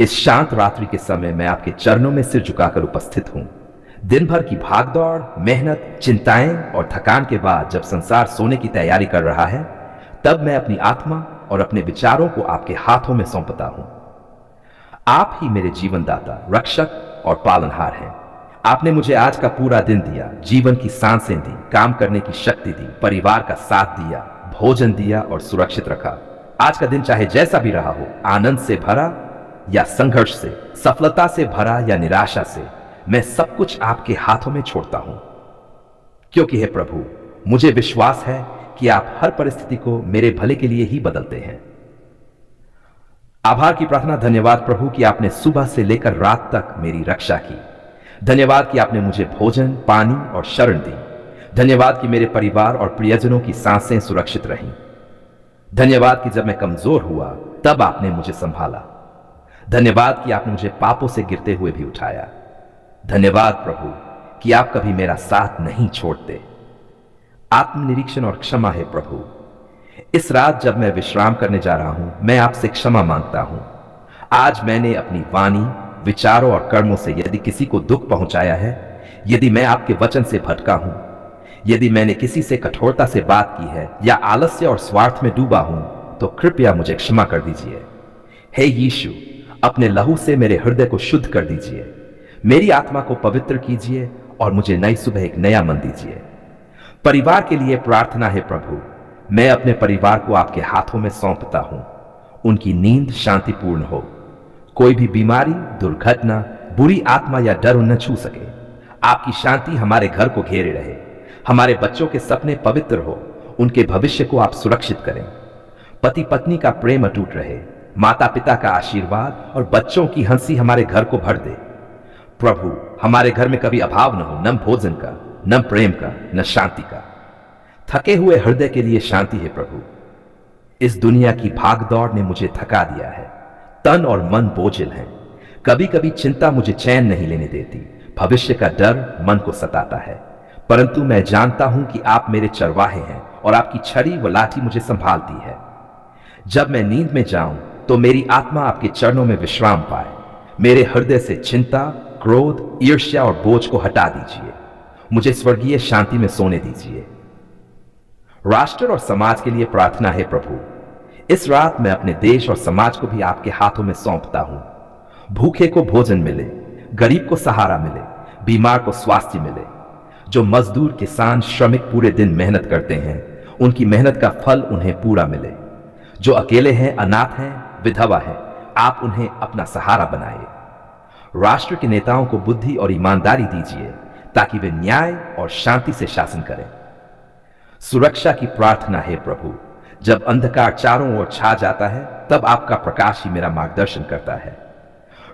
इस शांत रात्रि के समय मैं आपके चरणों में सिर झुकाकर उपस्थित हूं। दिन भर की भागदौड़, मेहनत, चिंताएं और थकान के बाद जब संसार सोने की तैयारी कर रहा है, तब मैं अपनी आत्मा और अपने विचारों को आपके हाथों में सौंपता हूं। आप ही मेरे जीवनदाता, रक्षक और पालनहार हैं। आपने मुझे आज का पूरा दिन दिया, जीवन की सांसें दी, काम करने की शक्ति दी, परिवार का साथ दिया, भोजन दिया और सुरक्षित रखा। आज का दिन चाहे जैसा भी रहा हो, आनंद से भरा या संघर्ष से, सफलता से भरा या निराशा से, मैं सब कुछ आपके हाथों में छोड़ता हूं। क्योंकि हे प्रभु, मुझे विश्वास है कि आप हर परिस्थिति को मेरे भले के लिए ही बदलते हैं। आभार की प्रार्थना। धन्यवाद प्रभु कि आपने सुबह से लेकर रात तक मेरी रक्षा की। धन्यवाद कि आपने मुझे भोजन, पानी और शरण दी। धन्यवाद कि मेरे परिवार और प्रियजनों की सांसें सुरक्षित रहीं। धन्यवाद कि जब मैं कमजोर हुआ तब आपने मुझे संभाला। धन्यवाद कि आपने मुझे पापों से गिरते हुए भी उठाया। धन्यवाद प्रभु कि आप कभी मेरा साथ नहीं छोड़ते। आत्मनिरीक्षण और क्षमा है प्रभु। इस रात जब मैं विश्राम करने जा रहा हूं, मैं आपसे क्षमा मांगता हूं। आज मैंने अपनी वाणी, विचारों और कर्मों से यदि किसी को दुख पहुंचाया है, यदि मैं आपके वचन से भटका हूं, यदि मैंने किसी से कठोरता से बात की है या आलस्य और स्वार्थ में डूबा हूं, तो कृपया मुझे क्षमा कर दीजिए। हे यीशु, अपने लहू से मेरे हृदय को शुद्ध कर दीजिए। मेरी आत्मा को पवित्र कीजिए और मुझे नई सुबह एक नया मन दीजिए। परिवार के लिए प्रार्थना है प्रभु। मैं अपने परिवार को आपके हाथों में सौंपता हूं। उनकी नींद शांतिपूर्ण हो। कोई भी बीमारी, दुर्घटना, बुरी आत्मा या डर उन्हें छू सके। आपकी शांति हमारे घर को घेरे रहे। हमारे बच्चों के सपने पवित्र हो। उनके भविष्य को आप सुरक्षित करें। पति पत्नी का प्रेम अटूट रहे। माता पिता का आशीर्वाद और बच्चों की हंसी हमारे घर को भर दे। प्रभु, हमारे घर में कभी अभाव न हो, न भोजन का, न प्रेम का, न शांति का। थके हुए हृदय के लिए शांति है प्रभु। इस दुनिया की भागदौड़ ने मुझे थका दिया है। तन और मन बोझिल हैं। कभी कभी चिंता मुझे चैन नहीं लेने देती। भविष्य का डर मन को सताता है। परंतु मैं जानता हूं कि आप मेरे चरवाहे हैं और आपकी छड़ी व लाठी मुझे संभालती है। जब मैं नींद में जाऊं तो मेरी आत्मा आपके चरणों में विश्राम पाए। मेरे हृदय से चिंता, क्रोध, ईर्ष्या और बोझ को हटा दीजिए। मुझे स्वर्गीय शांति में सोने दीजिए। राष्ट्र और समाज के लिए प्रार्थना है प्रभु। इस रात मैं अपने देश और समाज को भी आपके हाथों में सौंपता हूं। भूखे को भोजन मिले, गरीब को सहारा मिले, बीमार को स्वास्थ्य मिले। जो मजदूर, किसान, श्रमिक पूरे दिन मेहनत करते हैं, उनकी मेहनत का फल उन्हें पूरा मिले। जो अकेले हैं, अनाथ हैं, विधवा हैं, आप उन्हें अपना सहारा बनाए। राष्ट्र के नेताओं को बुद्धि और ईमानदारी दीजिए ताकि वे न्याय और शांति से शासन करें। सुरक्षा की प्रार्थना है प्रभु। जब अंधकार चारों ओर छा जाता है, तब आपका प्रकाश ही मेरा मार्गदर्शन करता है।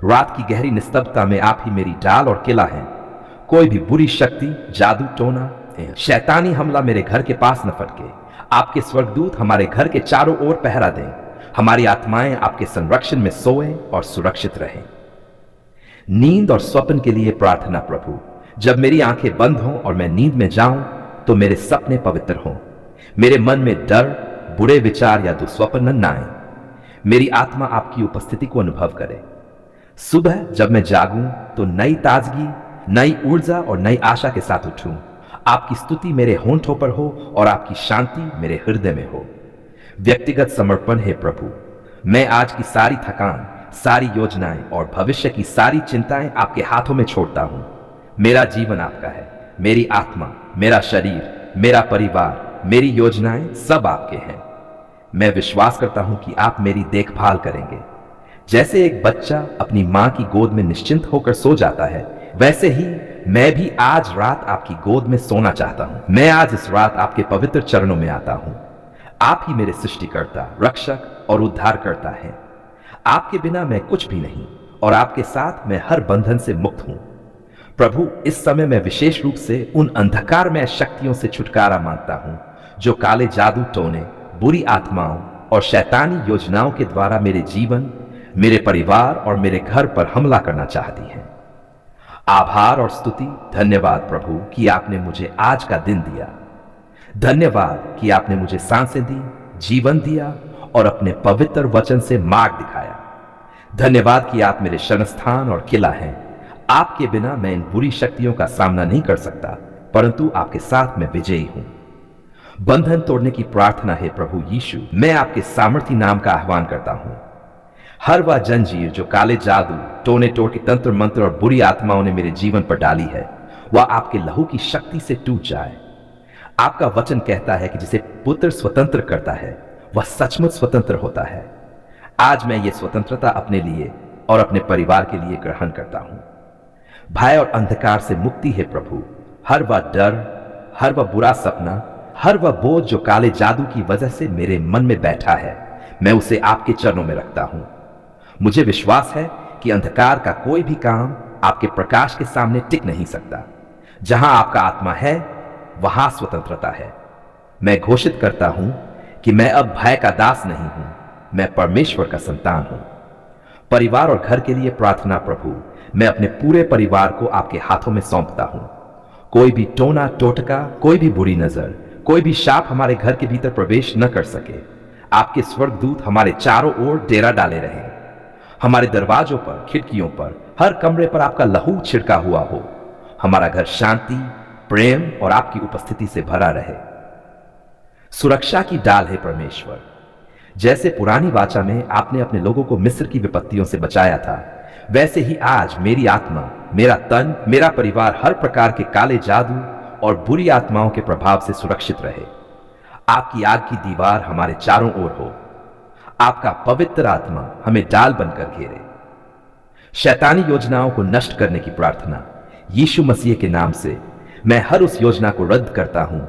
रात की गहरी निस्तब्धता में आप ही मेरी ढाल और किला हैं। कोई भी बुरी शक्ति, जादू टोना, शैतानी हमला मेरे घर के पास न फटके। आपके स्वर्गदूत हमारे घर के चारों ओर पहरा दें। हमारी आत्माएं आपके संरक्षण में सोएं और सुरक्षित रहें। नींद और स्वप्न के लिए प्रार्थना प्रभु। जब मेरी आंखें बंद हों और मैं नींद में जाऊं, तो मेरे सपने पवित्र हों। मेरे मन में डर, बुरे विचार या दुस्वप्न न आए। मेरी आत्मा आपकी उपस्थिति को अनुभव करे। सुबह जब मैं जागूं तो नई ताजगी, नई ऊर्जा और नई आशा के साथ उठूं। आपकी स्तुति मेरे होंठों पर हो और आपकी शांति मेरे हृदय में हो। व्यक्तिगत समर्पण है प्रभु। मैं आज की सारी थकान, सारी योजनाएं और भविष्य की सारी चिंताएं आपके हाथों में छोड़ता हूं। मेरा जीवन आपका है। मेरी आत्मा, मेरा शरीर, मेरा परिवार, मेरी योजनाएं सब आपके हैं। मैं विश्वास करता हूं कि आप मेरी देखभाल करेंगे। जैसे एक बच्चा अपनी मां की गोद में निश्चिंत होकर सो जाता है, वैसे ही मैं भी आज रात आपकी गोद में सोना चाहता हूं। मैं आज इस रात आपके पवित्र चरणों में आता हूं। आप ही मेरे सृष्टिकर्ता, रक्षक और उद्धारकर्ता हैं। आपके बिना मैं कुछ भी नहीं और आपके साथ मैं हर बंधन से मुक्त हूं। प्रभु, इस समय मैं विशेष रूप से उन अंधकारमय शक्तियों से छुटकारा मांगता हूं जो काले जादू टोने, बुरी आत्माओं और शैतानी योजनाओं के द्वारा मेरे जीवन, मेरे परिवार और मेरे घर पर हमला करना चाहती हैं। आभार और स्तुति, धन्यवाद प्रभु कि आपने मुझे आज का दिन दिया। धन्यवाद कि आपने मुझे सांसें दी, जीवन दिया और अपने पवित्र वचन से मार्ग दिखाया। धन्यवाद कि आप मेरे शरणस्थान और किला हैं। आपके बिना मैं इन बुरी शक्तियों का सामना नहीं कर सकता, परंतु आपके साथ मैं विजयी हूं। बंधन तोड़ने की प्रार्थना है प्रभु यीशु, मैं आपके सामर्थी नाम का आह्वान करता हूं। हर वह जंजीर जो काले जादू, टोने टोड़ के तंत्र मंत्र और बुरी आत्माओं ने मेरे जीवन पर डाली है, वह आपके लहू की शक्ति से टूट जाए। आपका वचन कहता है कि जिसे पुत्र स्वतंत्र करता है वह सचमुच स्वतंत्र होता है। आज मैं ये स्वतंत्रता अपने लिए और अपने परिवार के लिए ग्रहण करता हूं। भय और अंधकार से मुक्ति है प्रभु। हर वह डर, हर वह बुरा सपना, हर वह बोझ जो काले जादू की वजह से मेरे मन में बैठा है, मैं उसे आपके चरणों में रखता हूं। मुझे विश्वास है कि अंधकार का कोई भी काम आपके प्रकाश के सामने टिक नहीं सकता। जहां आपका आत्मा है वहां स्वतंत्रता है। मैं घोषित करता हूं कि मैं अब भय का दास नहीं हूं, मैं परमेश्वर का संतान हूं। परिवार और घर के लिए प्रार्थना प्रभु, मैं अपने पूरे परिवार को आपके हाथों में सौंपता हूं। कोई भी टोना टोटका, कोई भी बुरी नजर, कोई भी शाप हमारे घर के भीतर प्रवेश न कर सके। आपके स्वर्गदूत हमारे चारों ओर डेरा डाले रहे। हमारे दरवाजों पर, खिड़कियों पर, हर कमरे पर आपका लहू छिड़का हुआ हो। हमारा घर शांति, प्रेम और आपकी उपस्थिति से भरा रहे। सुरक्षा की डाल है परमेश्वर। जैसे पुरानी वाचा में आपने अपने लोगों को मिस्र की विपत्तियों से बचाया था, वैसे ही आज मेरी आत्मा, मेरा तन, मेरा परिवार हर प्रकार के काले जादू और बुरी आत्माओं के प्रभाव से सुरक्षित रहे। आपकी आग की दीवार हमारे चारों ओर हो। आपका पवित्र आत्मा हमें डाल बनकर घेरे। शैतानी योजनाओं को नष्ट करने की प्रार्थना यीशु मसीह के नाम से मैं हर उस योजना को रद्द करता हूं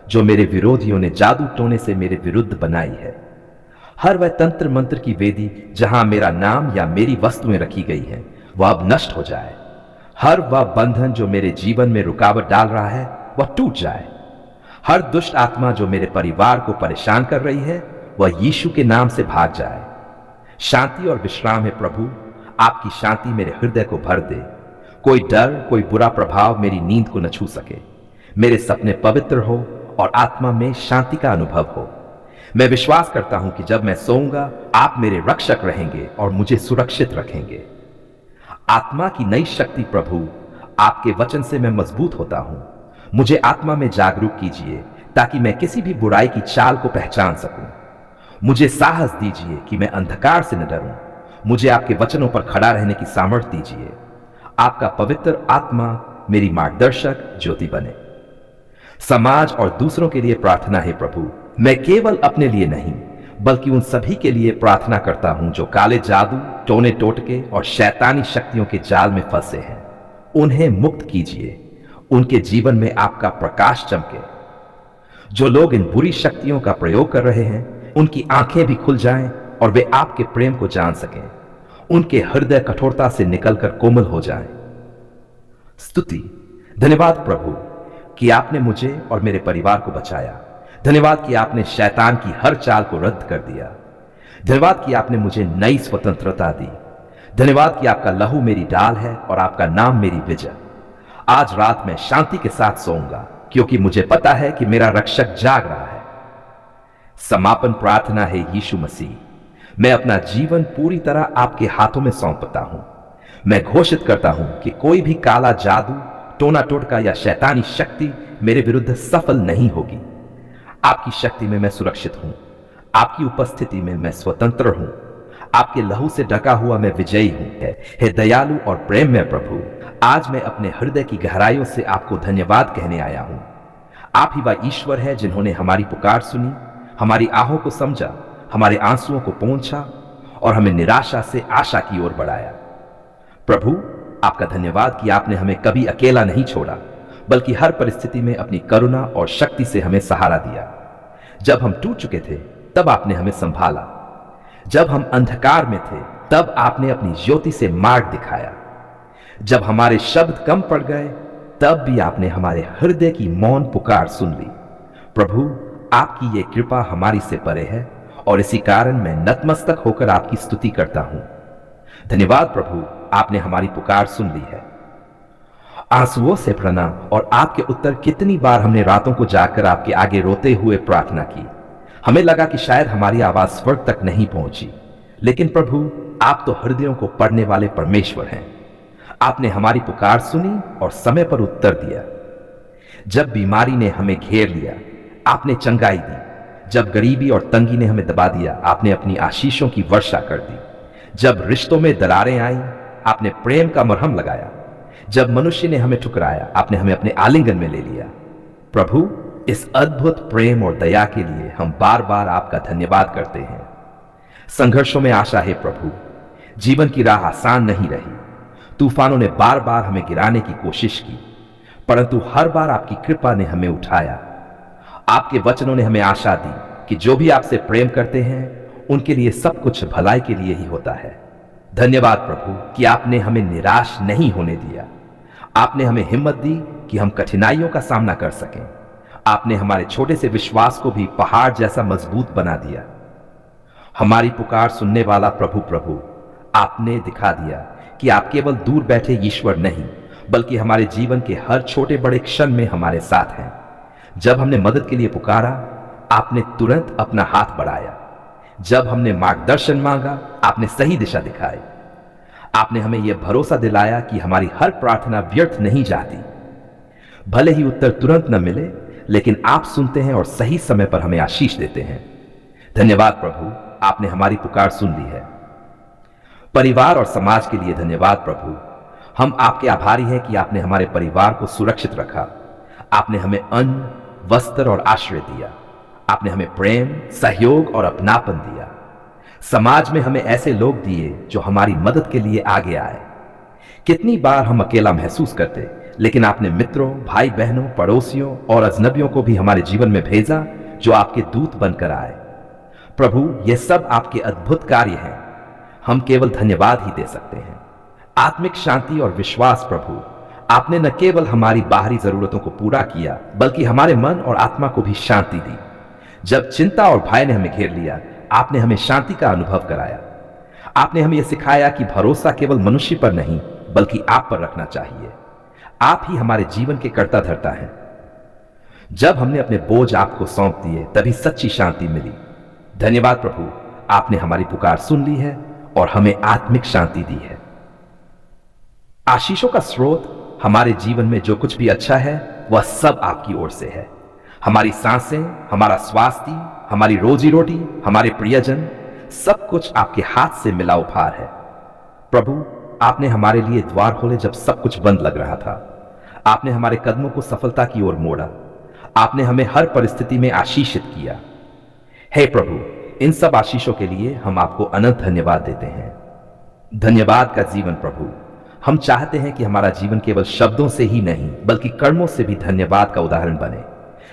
जो मेरे विरोधियों ने जादू टोने से मेरे विरुद्ध बनाई है। हर वह तंत्र मंत्र की वेदी जहां मेरा नाम या मेरी वस्तुएं रखी गई हैं, वह अब नष्ट हो जाए। हर वह बंधन जो मेरे जीवन में रुकावट डाल रहा है, वह टूट जाए। हर दुष्ट आत्मा जो मेरे परिवार को परेशान कर रही है, वह यीशु के नाम से भाग जाए। शांति और विश्राम है प्रभु। आपकी शांति मेरे हृदय को भर दे। कोई डर, कोई बुरा प्रभाव मेरी नींद को न छू सके। मेरे सपने पवित्र हो और आत्मा में शांति का अनुभव हो। मैं विश्वास करता हूं कि जब मैं सोऊंगा, आप मेरे रक्षक रहेंगे और मुझे सुरक्षित रखेंगे। आत्मा की नई शक्ति प्रभु, आपके वचन से मैं मजबूत होता हूं। मुझे आत्मा में जागरूक कीजिए ताकि मैं किसी भी बुराई की चाल को पहचान सकूं। मुझे साहस दीजिए कि मैं अंधकार से न डरूं। मुझे आपके वचनों पर खड़ा रहने की सामर्थ्य दीजिए। आपका पवित्र आत्मा मेरी मार्गदर्शक ज्योति बने। समाज और दूसरों के लिए प्रार्थना है प्रभु। मैं केवल अपने लिए नहीं, बल्कि उन सभी के लिए प्रार्थना करता हूं जो काले जादू, टोने टोटके और शैतानी शक्तियों के जाल में फंसे हैं। उन्हें मुक्त कीजिए। उनके जीवन में आपका प्रकाश चमके। जो लोग इन बुरी शक्तियों का प्रयोग कर रहे हैं, उनकी आंखें भी खुल जाएं और वे आपके प्रेम को जान सकें। उनके हृदय कठोरता से निकलकर कोमल हो जाएं। स्तुति, धन्यवाद प्रभु कि आपने मुझे और मेरे परिवार को बचाया। धन्यवाद कि आपने शैतान की हर चाल को रद्द कर दिया। धन्यवाद कि आपने मुझे नई स्वतंत्रता दी। धन्यवाद कि आपका लहू मेरी डाल है और आपका नाम मेरी विजय। आज रात मैं शांति के साथ सोऊंगा, क्योंकि मुझे पता है कि मेरा रक्षक जाग रहा है। समापन प्रार्थना है यीशु मसीह, मैं अपना जीवन पूरी तरह आपके हाथों में सौंपता हूं। मैं घोषित करता हूं कि कोई भी काला जादू, टोना टोटका या शैतानी शक्ति मेरे विरुद्ध सफल नहीं होगी। आपकी शक्ति में मैं सुरक्षित हूं। आपकी उपस्थिति में मैं स्वतंत्र हूं। आपके लहू से ढका हुआ मैं विजयी हूं। हे दयालु और प्रेम में प्रभु, आज मैं अपने हृदय की गहराइयों से आपको धन्यवाद कहने आया हूं। आप ही वह ईश्वर है जिन्होंने हमारी पुकार सुनी, हमारी आहों को समझा, हमारे आंसुओं को पोंछा और हमें निराशा से आशा की ओर बढ़ाया। प्रभु, आपका धन्यवाद कि आपने हमें कभी अकेला नहीं छोड़ा, बल्कि हर परिस्थिति में अपनी करुणा और शक्ति से हमें सहारा दिया। जब हम टूट चुके थे, तब आपने हमें संभाला। जब हम अंधकार में थे, तब आपने अपनी ज्योति से मार्ग दिखाया। जब हमारे शब्द कम पड़ गए, तब भी आपने हमारे हृदय की मौन पुकार सुन ली। प्रभु, आपकी ये कृपा हमारी से परे है और इसी कारण मैं नतमस्तक होकर आपकी स्तुति करता हूं। धन्यवाद प्रभु, आपने हमारी पुकार सुन ली है। आंसुओं से भरना और आपके उत्तर, कितनी बार हमने रातों को जाकर आपके आगे रोते हुए प्रार्थना की। हमें लगा कि शायद हमारी आवाज स्वर्ग तक नहीं पहुंची, लेकिन प्रभु, आप तो हृदयों को पढ़ने वाले परमेश्वर हैं। आपने हमारी पुकार सुनी और समय पर उत्तर दिया। जब बीमारी ने हमें घेर लिया, आपने चंगाई दी। जब गरीबी और तंगी ने हमें दबा दिया, आपने अपनी आशीषों की वर्षा कर दी। जब रिश्तों में दरारें आईं, आपने प्रेम का मरहम लगाया। जब मनुष्य ने हमें ठुकराया, आपने हमें अपने आलिंगन में ले लिया। प्रभु, इस अद्भुत प्रेम और दया के लिए हम बार बार आपका धन्यवाद करते हैं। संघर्षों में आशा है प्रभु। जीवन की राह आसान नहीं रही। तूफानों ने बार बार हमें गिराने की कोशिश की, परंतु हर बार आपकी कृपा ने हमें उठाया। आपके वचनों ने हमें आशा दी कि जो भी आपसे प्रेम करते हैं उनके लिए सब कुछ भलाई के लिए ही होता है। धन्यवाद प्रभु कि आपने हमें निराश नहीं होने दिया। आपने हमें हिम्मत दी कि हम कठिनाइयों का सामना कर सकें। आपने हमारे छोटे से विश्वास को भी पहाड़ जैसा मजबूत बना दिया। हमारी पुकार सुनने वाला प्रभु, प्रभु, आपने दिखा दिया कि आप केवल दूर बैठे ईश्वर नहीं, बल्कि हमारे जीवन के हर छोटे बड़े क्षण में हमारे साथ हैं। जब हमने मदद के लिए पुकारा, आपने तुरंत अपना हाथ बढ़ाया। जब हमने मार्गदर्शन मांगा, आपने सही दिशा दिखाई। आपने हमें यह भरोसा दिलाया कि हमारी हर प्रार्थना व्यर्थ नहीं जाती। भले ही उत्तर तुरंत न मिले, लेकिन आप सुनते हैं और सही समय पर हमें आशीष देते हैं। धन्यवाद प्रभु, आपने हमारी पुकार सुन ली है। परिवार और समाज के लिए धन्यवाद प्रभु। हम आपके आभारी हैं कि आपने हमारे परिवार को सुरक्षित रखा। आपने हमें अन्न, वस्त्र और आश्रय दिया। आपने हमें प्रेम, सहयोग और अपनापन दिया। समाज में हमें ऐसे लोग दिए जो हमारी मदद के लिए आगे आए। कितनी बार हम अकेला महसूस करते, लेकिन आपने मित्रों, भाई बहनों, पड़ोसियों और अजनबियों को भी हमारे जीवन में भेजा जो आपके दूत बनकर आए। प्रभु, ये सब आपके अद्भुत कार्य हैं। हम केवल धन्यवाद ही दे सकते हैं। आत्मिक शांति और विश्वास प्रभु, आपने न केवल हमारी बाहरी जरूरतों को पूरा किया, बल्कि हमारे मन और आत्मा को भी शांति दी। जब चिंता और भय ने हमें घेर लिया, आपने हमें शांति का अनुभव कराया। आपने हमें यह सिखाया कि भरोसा केवल मनुष्य पर नहीं, बल्कि आप पर रखना चाहिए। आप ही हमारे जीवन के कर्ता धर्ता हैं। जब हमने अपने बोझ आपको सौंप दिए, तभी सच्ची शांति मिली। धन्यवाद प्रभु, आपने हमारी पुकार सुन ली है और हमें आत्मिक शांति दी है। आशीषों का स्रोत हमारे जीवन में जो कुछ भी अच्छा है, वह सब आपकी ओर से है। हमारी सांसें, हमारा स्वास्थ्य, हमारी रोजी रोटी, हमारे प्रियजन, सब कुछ आपके हाथ से मिला उपहार है। प्रभु, आपने हमारे लिए द्वार खोले जब सब कुछ बंद लग रहा था। आपने हमारे कदमों को सफलता की ओर मोड़ा। आपने हमें हर परिस्थिति में आशीषित किया। हे प्रभु, इन सब आशीषों के लिए हम आपको अनंत धन्यवाद देते हैं। धन्यवाद का जीवन प्रभु। हम चाहते हैं कि हमारा जीवन केवल शब्दों से ही नहीं, बल्कि कर्मों से भी धन्यवाद का उदाहरण बने।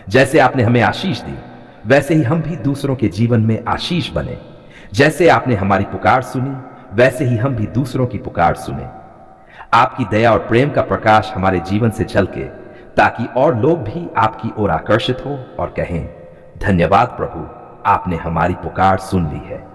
जैसे आपने हमें आशीष दी, वैसे ही हम भी दूसरों के जीवन में आशीष बने। जैसे आपने हमारी पुकार सुनी, वैसे ही हम भी दूसरों की पुकार सुने। आपकी दया और प्रेम का प्रकाश हमारे जीवन से झलके, ताकि और लोग भी आपकी ओर आकर्षित हो और कहें, धन्यवाद प्रभु, आपने हमारी पुकार सुन ली है।